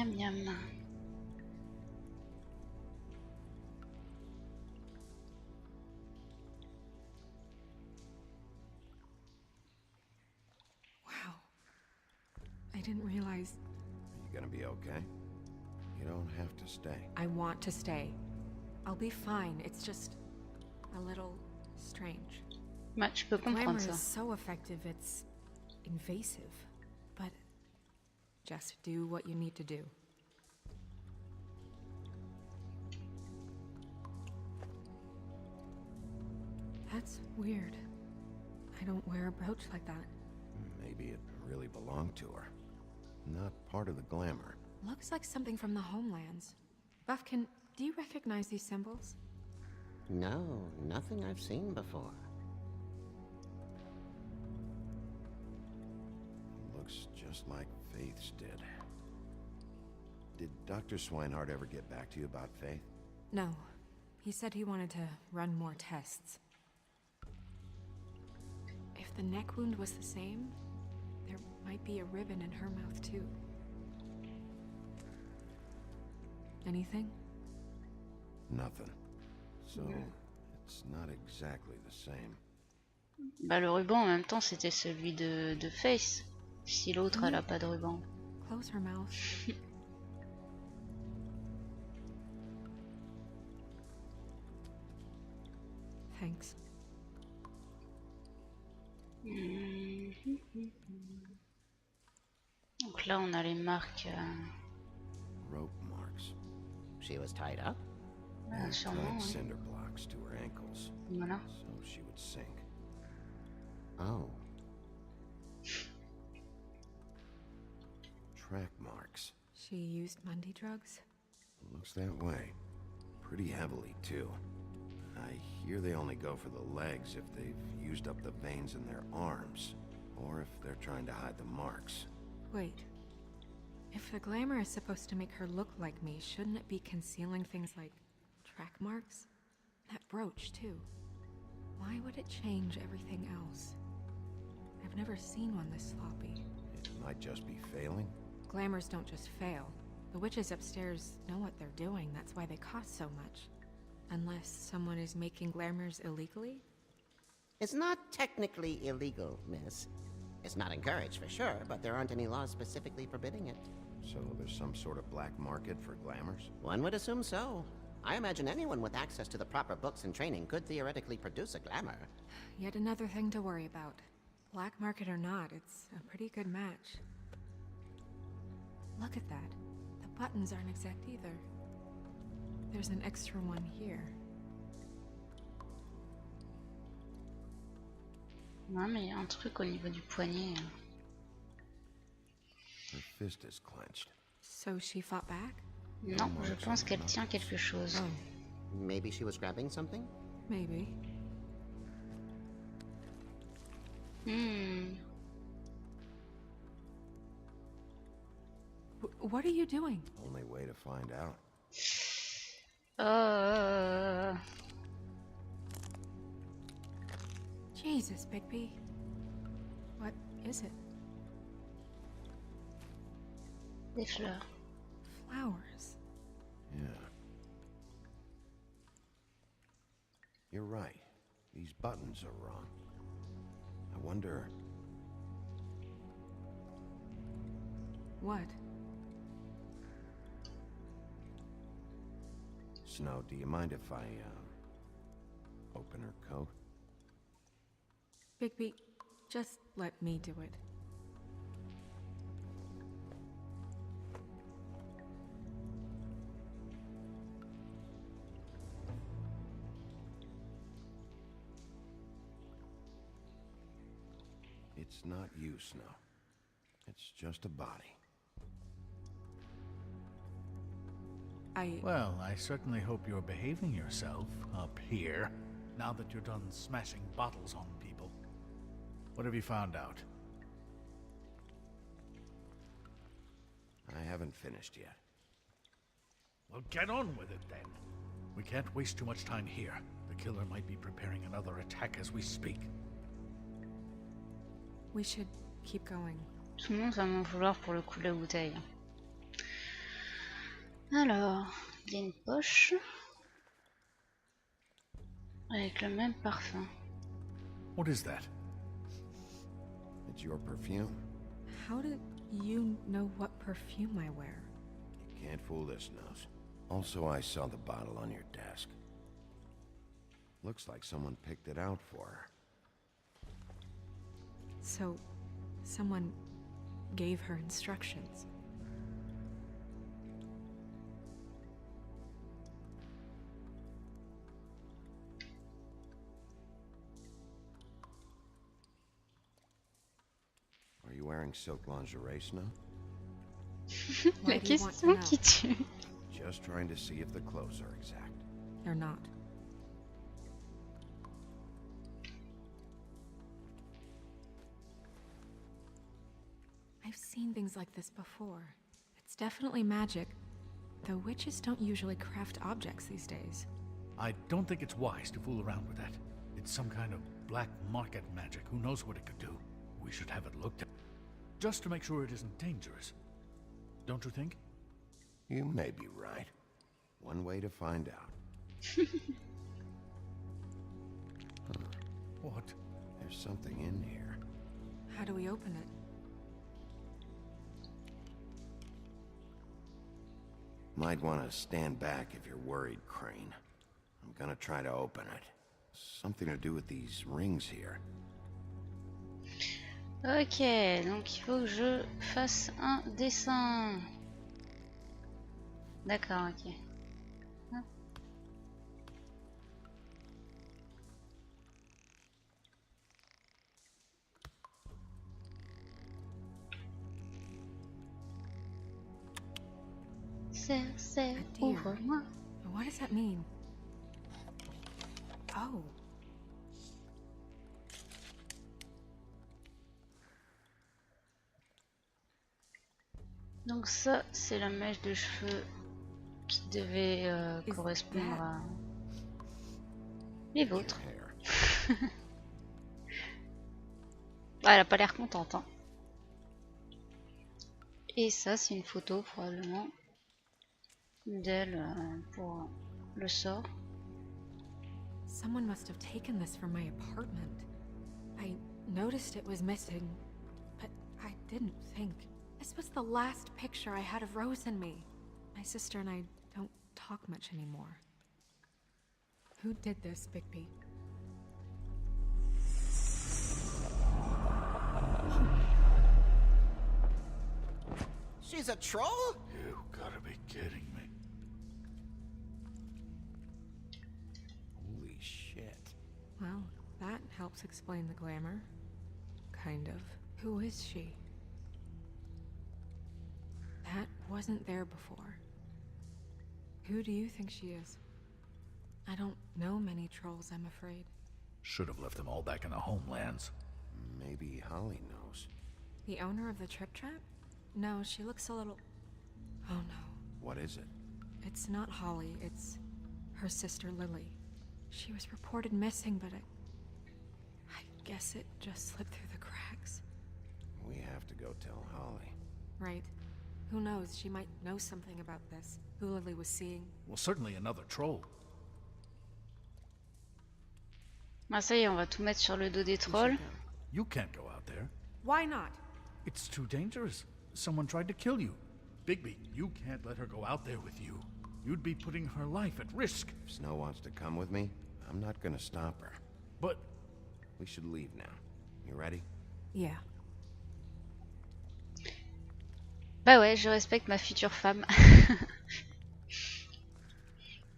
Miam miam. Wow. I didn't realize... You gonna be okay? You don't have to stay. I want to stay. I'll be fine. It's just a little strange. Ouais, je peux Glamour comprendre ça. is so effective, it's invasive. But just do what you need to do. That's weird. I don't wear a brooch like that. Maybe it really belonged to her. Not part of the glamour. Looks like something from the homelands. Buffkin, do you recognize these symbols? No, nothing I've seen before. Looks just like Faith's did. Did Dr. Swinehart ever get back to you about Faith? No. He said he wanted to run more tests. If the neck wound was the same, there might be a ribbon in her mouth too. Anything? Nothing. So, it's not exactly the same. Bah le ruban en même temps c'était celui de Face. Si l'autre elle a pas de ruban. Close her mouth. Thanks. Donc là on a les marques. Rope marks. She was tied up? And Sûrement. tied Ouais. cinder blocks to her ankles, Voilà. so she would sink. Oh. Track marks. She used Mundy drugs? Looks that way. Pretty heavily, too. I hear they only go for the legs if they've used up the veins in their arms, or if they're trying to hide the marks. Wait. If the glamour is supposed to make her look like me, shouldn't it be concealing things like track marks? That brooch, too. Why would it change everything else? I've never seen one this sloppy. It might just be failing. Glamours don't just fail. The witches upstairs know what they're doing, that's why they cost so much. Unless someone is making glamours illegally? It's not technically illegal, miss. It's not encouraged for sure, but there aren't any laws specifically forbidding it. So there's some sort of black market for glamours? One would assume so. I imagine anyone with access to the proper books and training could theoretically produce a glamour. Yet another thing to worry about. Black market or not, it's a pretty good match. Look at that. The buttons aren't exact either. There's an extra one here. Non mais il y a un truc au niveau du poignet. Her fist is clenched. So she fought back? Non, je pense qu'elle tient quelque chose. Oh, Maybe she was grabbing something? maybe. What are you doing? Only way to find out. Jesus, Bigby. What is it? Des fleurs. Flowers. Yeah. You're right. These buttons are wrong. I wonder... What? Snow, do you mind if I, open her coat? Bigby, just let me do it. It's not you, Snow. It's just a body. Well, I certainly hope you're behaving yourself up here, now that you're done smashing bottles on people. What have you found out? I haven't finished yet. Well, get on with it then. We can't waste too much time here. The killer might be preparing another attack as we speak. We should keep going. Tout le monde va m'en vouloir pour le coup de la bouteille. Alors, il y a une poche avec le même parfum. What is that? It's your perfume. How did you know what perfume I wear? You can't fool this nose. Also, I saw the bottle on your desk. Looks like someone picked it out for her. So, someone gave her instructions. Are you wearing silk lingerie, Snow? La Why do you want to question know? qui tue. Just trying to see if the clothes are exact. They're not. I've seen things like this before. It's definitely magic, though witches don't usually craft objects these days. I don't think it's wise to fool around with that. It's some kind of black market magic. Who knows what it could do? We should have it looked at. Just to make sure it isn't dangerous. Don't you think? You may be right. One way to find out. What? There's something in here. How do we open it? Might want to stand back if you're worried, Crane. I'm gonna try to open it. Something to do with these rings here. Ok, donc il faut que je fasse un dessin. D'accord, ok. Hop. C'est, A deer. ouvre-moi. What does that mean? Oh. Donc ça, c'est la mèche de cheveux qui devait Is correspondre that- à les vôtres. Hair. Ah, elle a pas l'air contente, hein. Et ça, c'est une photo probablement d'elle pour le sort. Someone must have taken this from my apartment. I noticed it was missing, but I didn't think. This was the last picture I had of Rose and me. My sister and I don't talk much anymore. Who did this, Bigby? She's a troll? You gotta be kidding me. Holy shit. Well, that helps explain the glamour. Kind of. Who is she? That wasn't there before. Who do you think she is? I don't know many trolls, I'm afraid. Should have left them all back in the homelands. Maybe Holly knows. The owner of the Trip Trap? No, she looks a little... Oh no. What is it? It's not Holly, it's her sister Lily. She was reported missing, but I guess it just slipped through the cracks. We have to go tell Holly. Right. Who knows, she might know something about this. Who Lily was seeing. Well, certainly another troll. Ah, ça y est, on va tout mettre sur le dos des trolls. You can't go out there. Why not? It's too dangerous. Someone tried to kill you. Bigby, you can't let her go out there with you. You'd be putting her life at risk. If Snow wants to come with me, I'm not gonna stop her. But We should leave now. You ready? Yeah. Bah ouais, je respecte ma future femme.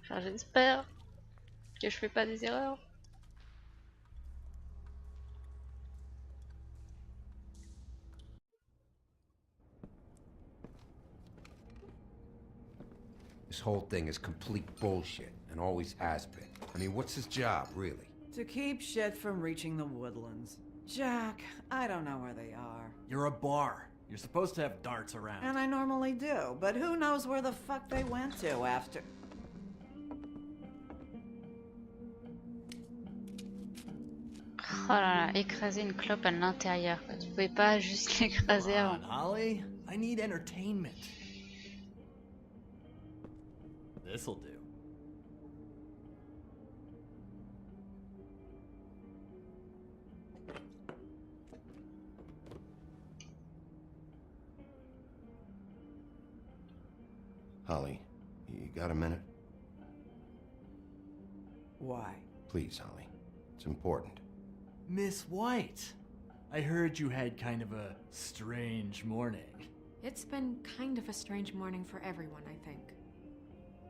Enfin, j'espère que je fais pas des erreurs. This whole thing is complete bullshit, and always has been. I mean, what's his job, really? To keep shit from reaching the woodlands. Jack, I don't know where they are. You're a bar. You're supposed to have darts around. And I normally do, but who knows where the fuck they went to after... Oh là là, écraser une clope à l'intérieur. Tu pouvais pas juste l'écraser Come avant. on, Holly. I need entertainment. This'll do. Holly, you got a minute? Why? Please, Holly. It's important. Miss White, I heard you had kind of a strange morning. It's been kind of a strange morning for everyone, I think.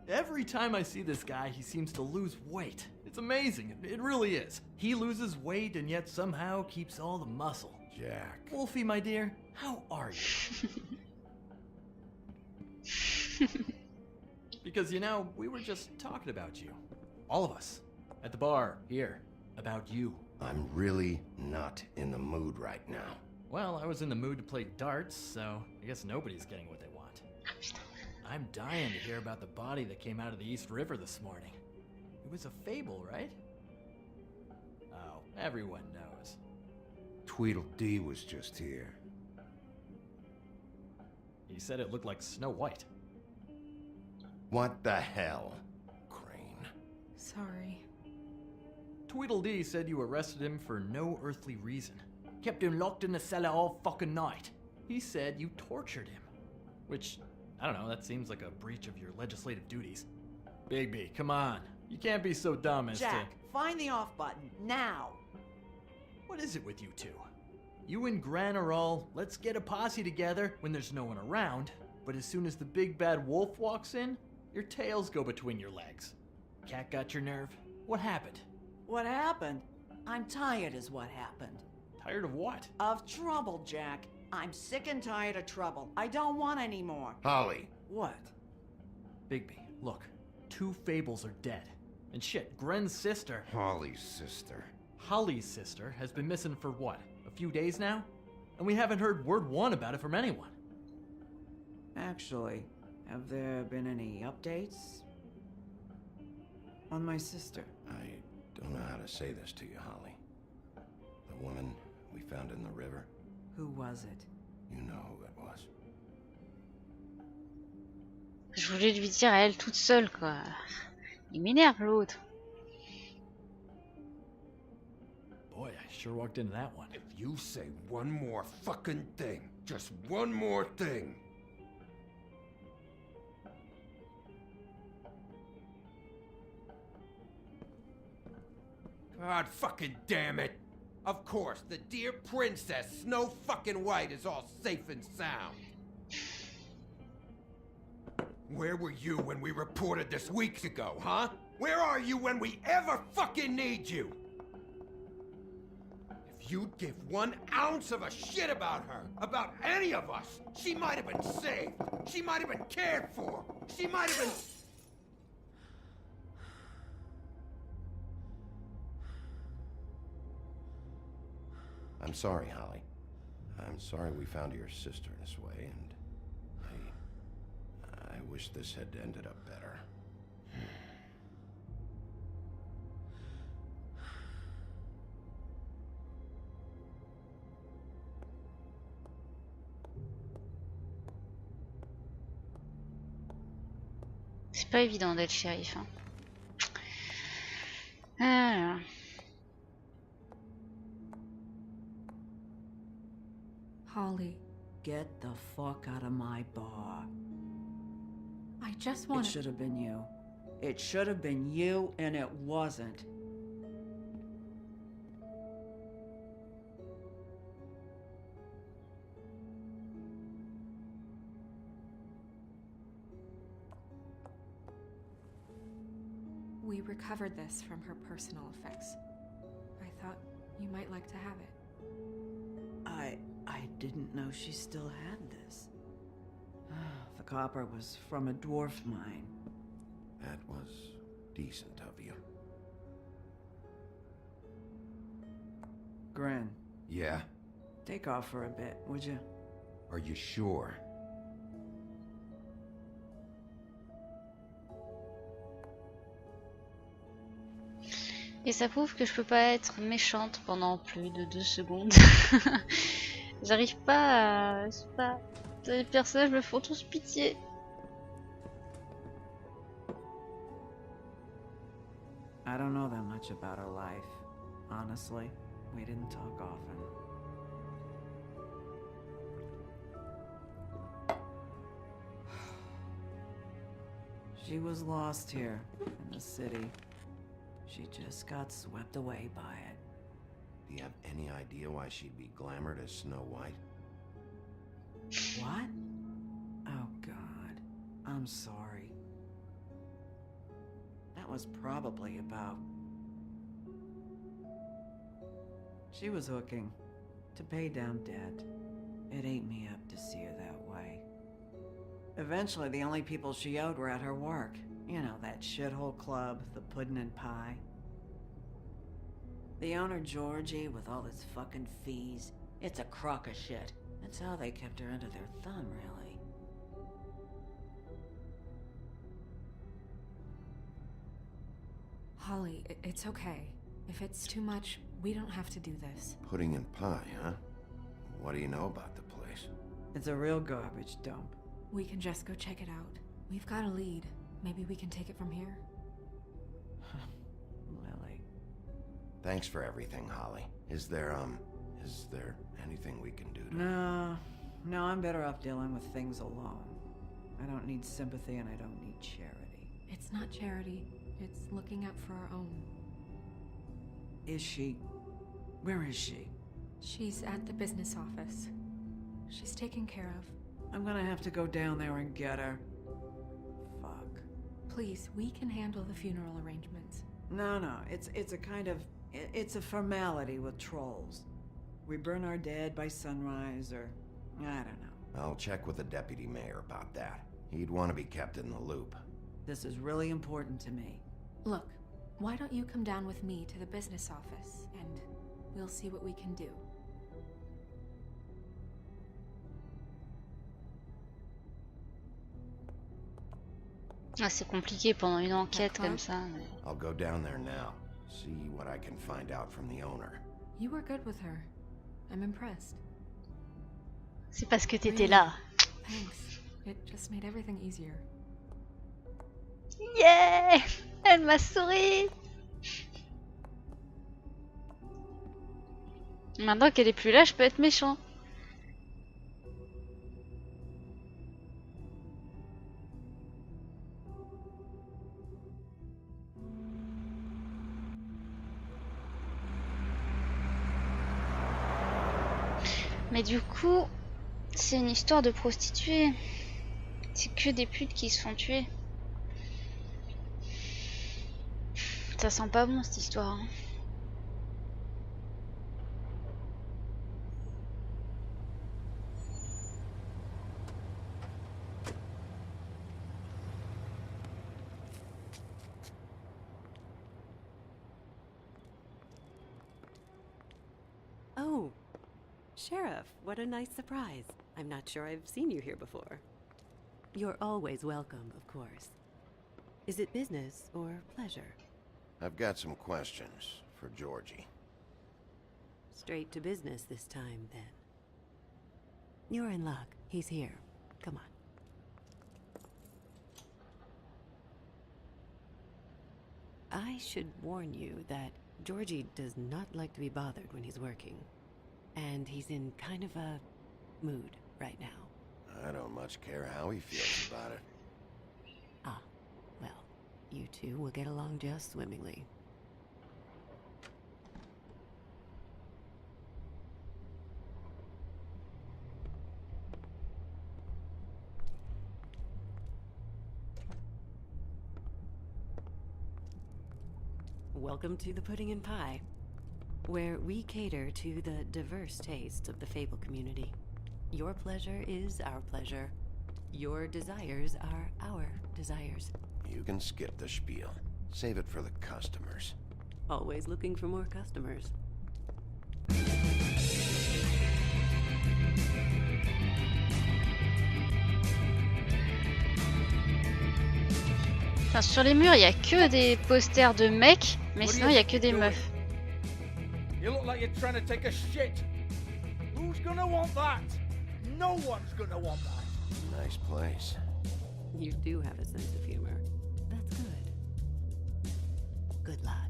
Every time I see this guy, he seems to lose weight. It's amazing. It really is. He loses weight and yet somehow keeps all the muscle. Jack. Wolfie, my dear, how are you? Because, you know, we were just talking about you. All of us. At the bar, here. About you. I'm really not in the mood right now. Well, I was in the mood to play darts, so I guess nobody's getting what they want. I'm dying to hear about the body that came out of the East River this morning. It was a fable, right? Oh, everyone knows. Tweedledee was just here. He said it looked like Snow White. What the hell, Crane? Sorry. Tweedledee said you arrested him for no earthly reason. Kept him locked in the cellar all fucking night. He said you tortured him. Which, I don't know, that seems like a breach of your legislative duties. Bigby, come on. You can't be so dumb as Jack, find the off button, now! What is it with you two? You and Gran are all, let's get a posse together when there's no one around, but as soon as the big bad wolf walks in, your tails go between your legs. Cat got your nerve? What happened? What happened? I'm tired is what happened. Tired of what? Of trouble, Jack. I'm sick and tired of trouble. I don't want any more. Holly. What? Bigby, look. 2 Fables are dead. And shit, Gren's sister, Holly's sister. Holly's sister, has been missing for what? A few days now? And we haven't heard word one about it from anyone. Actually, have there been any updates? On my sister? I don't know how to say this to you, Holly. The woman we found in the river, Who was it? you know who it was. Je voulais lui dire à elle toute seule, quoi. Il m'énerve, l'autre. Boy, I sure walked into that one. If you say one more fucking thing, just one more thing. God fucking damn it! Of course, the dear princess, Snow fucking White, is all safe and sound. Where were you when we reported this weeks ago, huh? Where are you when we ever fucking need you? If you'd give 1 ounce of a shit about her, about any of us, she might have been saved. She might have been cared for. She might have been... I'm sorry, Holly. I'm sorry we found your sister this way, and I wish this had ended up better. C'est pas évident d'être shérif, hein. Alors. Holly, Get the fuck out of my bar. I just It want should have been you. It should have been you, and it wasn't. We recovered this from her personal effects. I thought you might like to have it. I didn't know she still had this. The copper was from a dwarf mine. That was decent of you. Gren, Yeah? take off for a bit, would you? Are you sure? Et ça prouve que je peux pas être méchante pendant plus de 2 secondes. J'arrive pas à... Je sais pas. Les personnages me font tous pitié. I don't know that much about her life. Honestly, we didn't talk often. She was lost here, in the city. She just got swept away by it. Do you have any idea why she'd be glamored as Snow White? What? Oh, God. I'm sorry. That was probably about... She was hooking to pay down debt. It ate me up to see her that way. Eventually, the only people she owed were at her work. You know, that shithole club, the Puddin' and Pie. The owner, Georgie, with all his fucking fees, it's a crock of shit. That's how they kept her under their thumb, really. Holly, it's okay. If it's too much, we don't have to do this. Pudding and pie, huh? What do you know about the place? It's a real garbage dump. We can just go check it out. We've got a lead. Maybe we can take it from here. Lily. Thanks for everything, Holly. Is there anything we can do to... No, I'm better off dealing with things alone. I don't need sympathy and I don't need charity. It's not charity. It's looking out for our own. Is she? Where is she? She's at the business office. She's taken care of. I'm gonna have to go down there and get her. Fuck. Please, we can handle the funeral arrangements. No, it's a kind of... It's a formality with trolls. We burn our dead by sunrise, or... I don't know. I'll check with the deputy mayor about that. He'd want to be kept in the loop. This is really important to me. Look, why don't you come down with me to the business office, and we'll see what we can do. Ah, c'est compliqué pendant une enquête comme ça. I'll go down there now. See what I can find out from the owner. You were good with her. I'm impressed. C'est parce que t'étais là. Thanks. It just made everything easier. Yeah! Elle m'a souri! Maintenant qu'elle est plus là, je peux être méchant. Mais du coup, c'est une histoire de prostituées. C'est que des putes qui se font tuer. Ça sent pas bon cette histoire. Hein. Oh, Sheriff, what a nice surprise. I'm not sure I've seen you here before. You're always welcome, of course. Is it business or pleasure? I've got some questions for Georgie. Straight to business this time, then. You're in luck. He's here. Come on. I should warn you that Georgie does not like to be bothered when he's working. And he's in kind of a mood right now. I don't much care how he feels about it. Ah, well, you two will get along just swimmingly. Welcome to the Pudding and Pie, where we cater to the diverse tastes of the Fable community. Your pleasure is our pleasure. Your desires are our desires. You can skip the spiel. Save it for the customers. Always looking for more customers. Enfin, sur les murs, il y a que des posters de mecs, mais sinon il y a que des meufs. You look like you're trying to take a shit. Who's gonna want that? No one's gonna want that. Nice place. You do have a sense of humor. That's good. Good luck.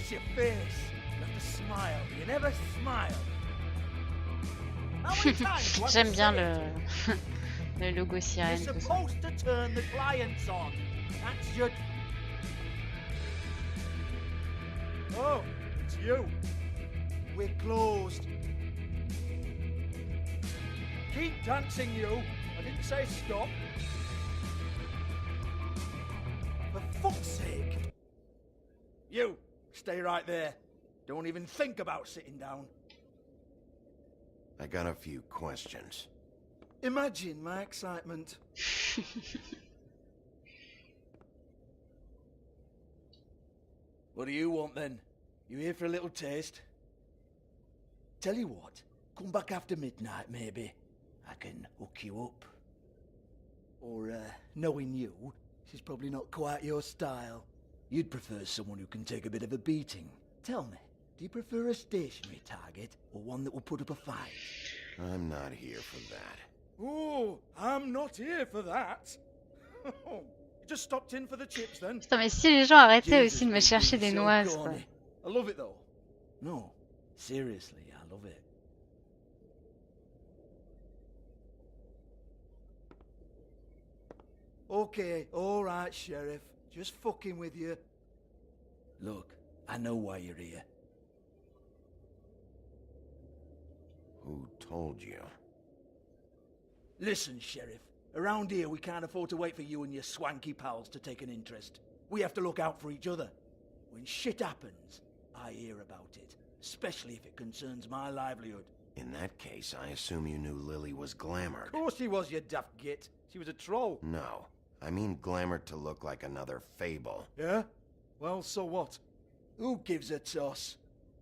It's your face. You have to smile. You never smile. How many times do I have J'aime to bien say it? le logo You're sirène. Tout ça. supposed to turn the clients on. That's your... Oh, it's you. We're closed. Keep dancing, you. I didn't say stop. For fuck's sake. You, stay right there. Don't even think about sitting down. I got a few questions. Imagine my excitement. What do you want then? You here for a little taste? Tell you what, come back after midnight maybe. I can hook you up. Or, knowing you, this is probably not quite your style. You'd prefer someone who can take a bit of a beating. Tell me, do you prefer a stationary target or one that will put up a fight? I'm not here for that. Oh, I'm not here for that. You just stopped in for the chips then? Putain, mais si les gens arrêtaient Jesus, aussi de me Bigby, chercher des so noises, quoi. corny. I love it though. No, seriously, I love it. Okay, alright, Sheriff. Just fucking with you. Look, I know why you're here. Who told you? Listen, Sheriff. Around here, we can't afford to wait for you and your swanky pals to take an interest. We have to look out for each other. When shit happens, I hear about it. Especially if it concerns my livelihood. In that case, I assume you knew Lily was glamored. Of course she was, you daft git. She was a troll. No. I mean glamored to look like another Fable. Yeah? Well, so what? Who gives a toss?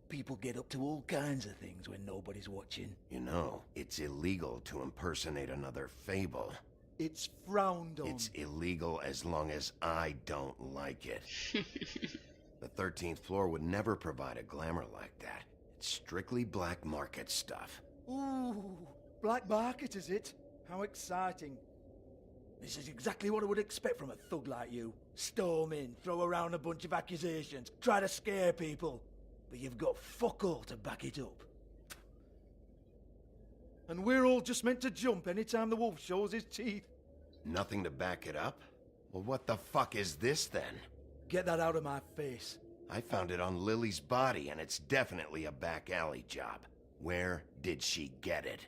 People get up to all kinds of things when nobody's watching. You know, it's illegal to impersonate another Fable. It's frowned on. It's illegal as long as I don't like it. The 13th floor would never provide a glamour like that. It's strictly black market stuff. Ooh, black market is it? How exciting. This is exactly what I would expect from a thug like you. Storm in, throw around a bunch of accusations, try to scare people. But you've got fuck all to back it up. And we're all just meant to jump anytime the wolf shows his teeth. Nothing to back it up? Well, what the fuck is this then? Get that out of my face. I found it on Lily's body, and it's definitely a back alley job. Where did she get it?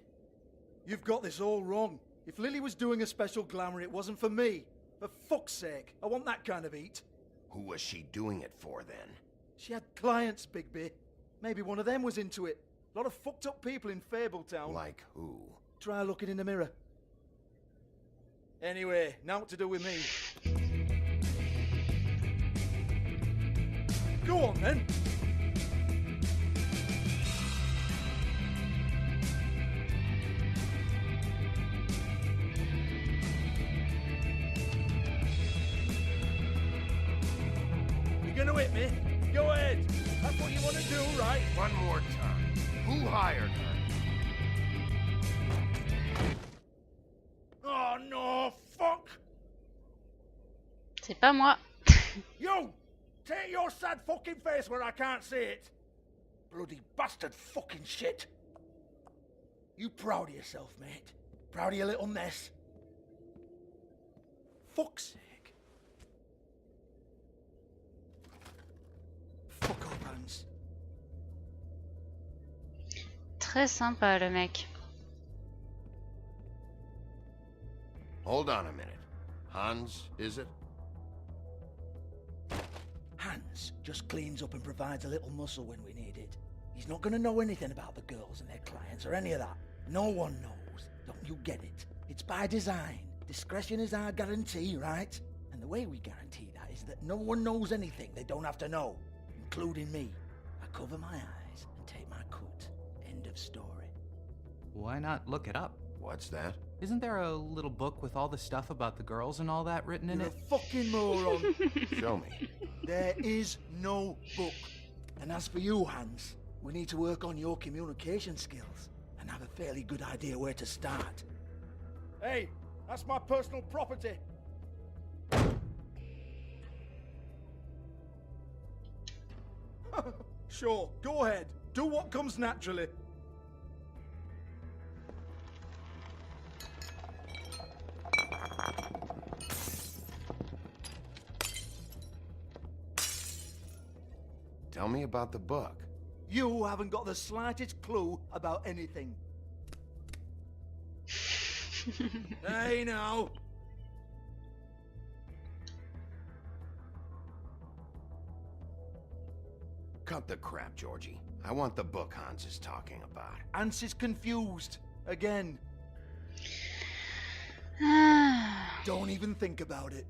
You've got this all wrong. If Lily was doing a special glamour, it wasn't for me. For fuck's sake, I want that kind of eat. Who was she doing it for, then? She had clients, Bigby. Maybe one of them was into it. A lot of fucked up people in Fabletown. Like who? Try looking in the mirror. Anyway, now what to do with me. Go on, then. You gonna hit me? Go ahead. That's what you want to do, right? One more time. Who hired her? Oh, no, fuck! C'est pas moi. You! Take your sad fucking face where I can't see it! Bloody bastard fucking shit! You proud of yourself, mate? Proud of your little mess? Fuck's sake. Fuck off, Hans. Très sympa le mec. Hold on a minute. Hans, is it? Hans just cleans up and provides a little muscle when we need it. He's not gonna know anything about the girls and their clients or any of that. No one knows. Don't you get it? It's by design. Discretion is our guarantee, right? And the way we guarantee that is that no one knows anything they don't have to know, including me. I cover my eyes and take my cut. End of story. Why not look it up? What's that? Isn't there a little book with all the stuff about the girls and all that written in You're it? a fucking moron. Show me. There is no book. And as for you, Hans, we need to work on your communication skills and have a fairly good idea where to start. Hey, that's my personal property. Sure, go ahead. Do what comes naturally. Tell me about the book. You haven't got the slightest clue about anything. Hey, now. Cut the crap, Georgie. I want the book Hans is talking about. Hans is confused. Again. Don't even think about it.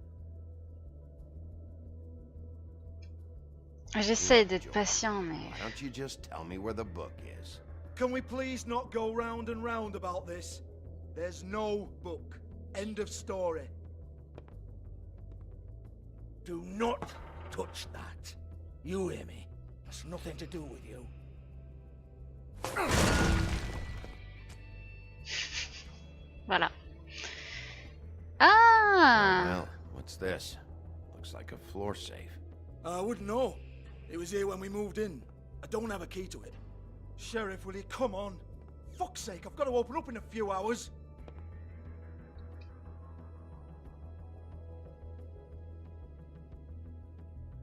J'essaie d'être patient, mais... Why don't you just tell me where the book is? Can we please not go round and round about this? There's no book. End of story. Do not touch that. You hear me? That's nothing to do with you. Voilà. Ah! Well, what's this? Looks like a floor safe. I wouldn't know. It was here when we moved in. I don't have a key to it. Sheriff, will you come on? Fuck's sake, I've got to open up in a few hours.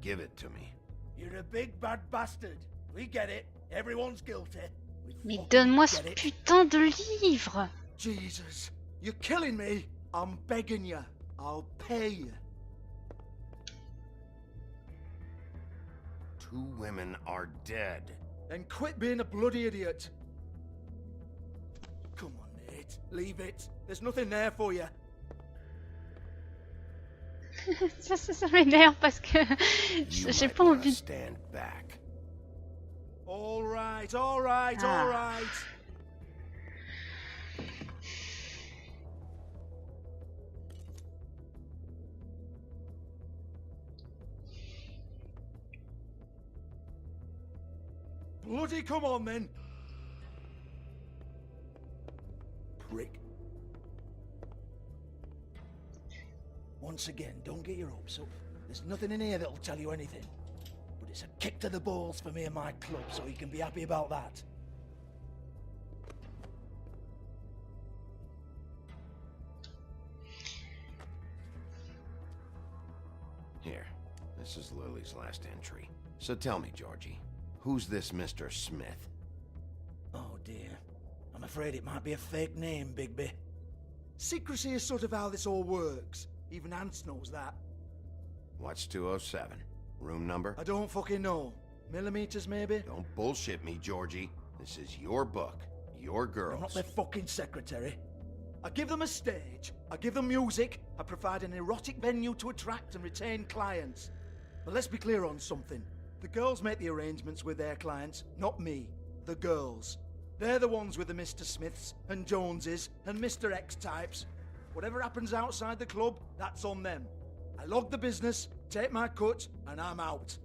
Give it to me. You're a big bad bastard. We get it. Everyone's guilty. Mais donne-moi ce putain de livre! Jesus, you're killing me. I'm begging you. I'll pay you. 2 women are dead. Then quit being a bloody idiot. Come on, mate. Leave it. There's nothing there for you. ça m'énerve parce que j'ai pas envie. Stand back. All right, all right, all right. Bloody come on then. Prick. Once again, don't get your hopes up. There's nothing in here that'll tell you anything. But it's a kick to the balls for me and my club, so you can be happy about that. Here, this is Lily's last entry. So tell me, Georgie, who's this Mr. Smith? Oh dear. I'm afraid it might be a fake name, Bigby. Secrecy is sort of how this all works. Even Hans knows that. What's 207? Room number? I don't fucking know. Millimeters, maybe? Don't bullshit me, Georgie. This is your book. Your girls. I'm not their fucking secretary. I give them a stage. I give them music. I provide an erotic venue to attract and retain clients. But let's be clear on something. The girls make the arrangements with their clients, not me. The girls. They're the ones with the Mr. Smiths and Joneses and Mr. X types. Whatever happens outside the club, that's on them. I log the business, take my cut, and I'm out.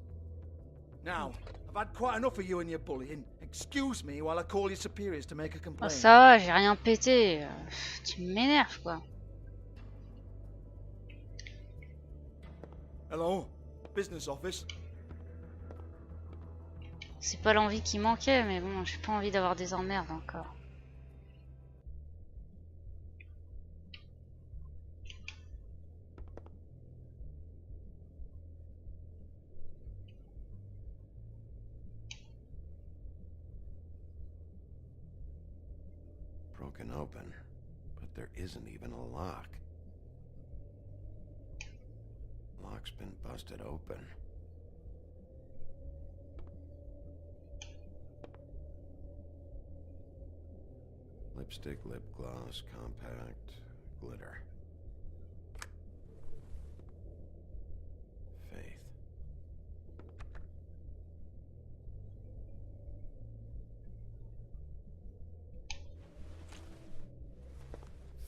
Now, I've had quite enough of you and your bullying. Excuse me while I call your superiors to make a Oh, complaint. ça va, j'ai rien pété. Tu m'énerves, quoi. Hello, business office. C'est pas l'envie qui manquait, mais bon, j'ai pas envie d'avoir des emmerdes encore. Broken open, but there isn't even a lock. Lock's been busted open. Lipstick, lip gloss, compact, glitter. Faith.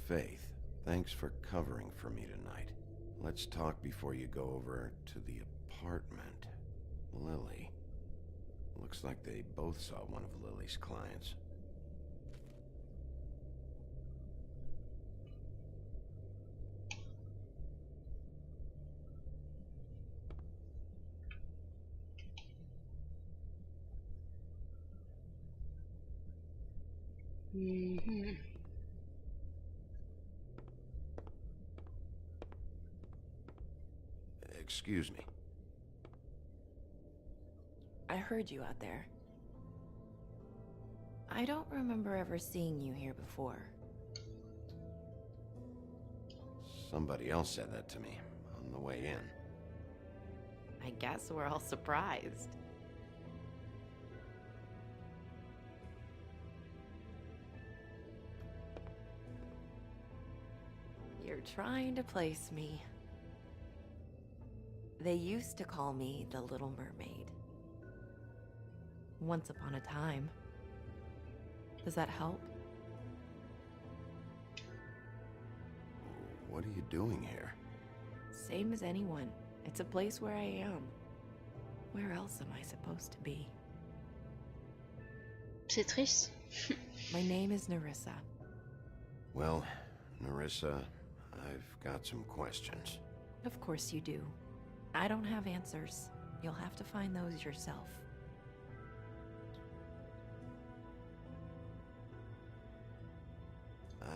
Faith, thanks for covering for me tonight. Let's talk before you go over to the apartment. Lily. Looks like they both saw one of Lily's clients. Mhm. Excuse me. I heard you out there. I don't remember ever seeing you here before. Somebody else said that to me on the way in. I guess we're all surprised. You're trying to place me. They used to call me the Little Mermaid. Once upon a time. Does that help? What are you doing here? Same as anyone. It's a place where I am. Where else am I supposed to be? C'est triste. My name is Nerissa. Well, Nerissa, I've got some questions. Of course you do. I don't have answers. You'll have to find those yourself.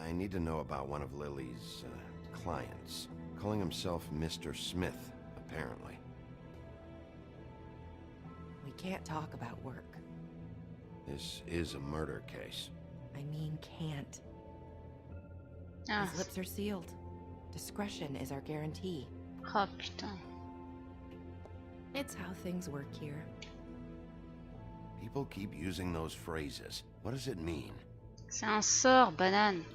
I need to know about one of Lily's clients, calling himself Mr. Smith, apparently. We can't talk about work. This is a murder case. I mean can't. Ah. His lips are sealed. Discretion is our guarantee. Oh putain. It's how things work here. People keep using those phrases. What does it mean? C'est un sort, banane.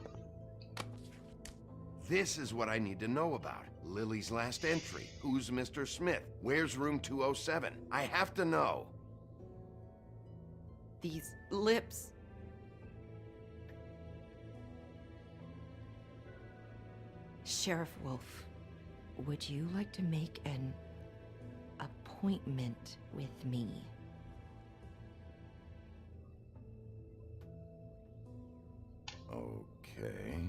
This is what I need to know about. Lily's last entry. Who's Mr. Smith? Where's room 207? I have to know. These lips. Sheriff Wolf, would you like to make an appointment with me? Okay.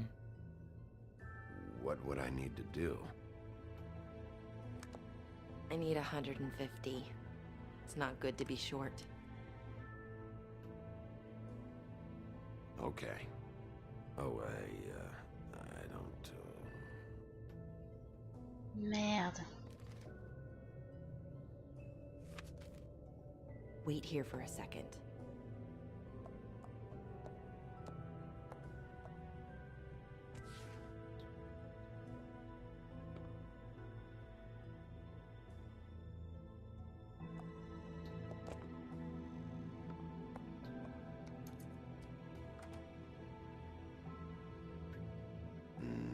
What would I need to do? I need 150. It's not good to be short. Okay. Oh, I don't, Merde. Wait here for a second.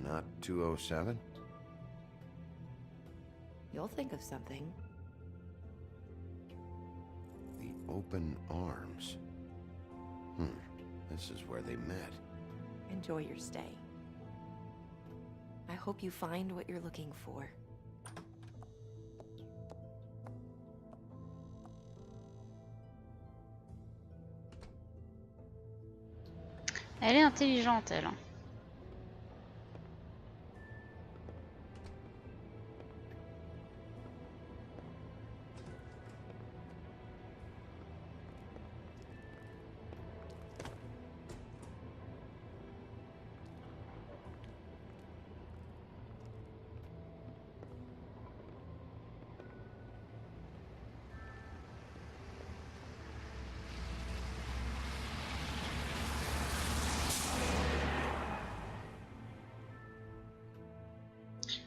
Not 207? You'll think of something. The open arms. This is where they met. Enjoy your stay. I hope you find what you're looking for. Elle est intelligente, elle.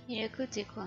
Il est à côté, quoi.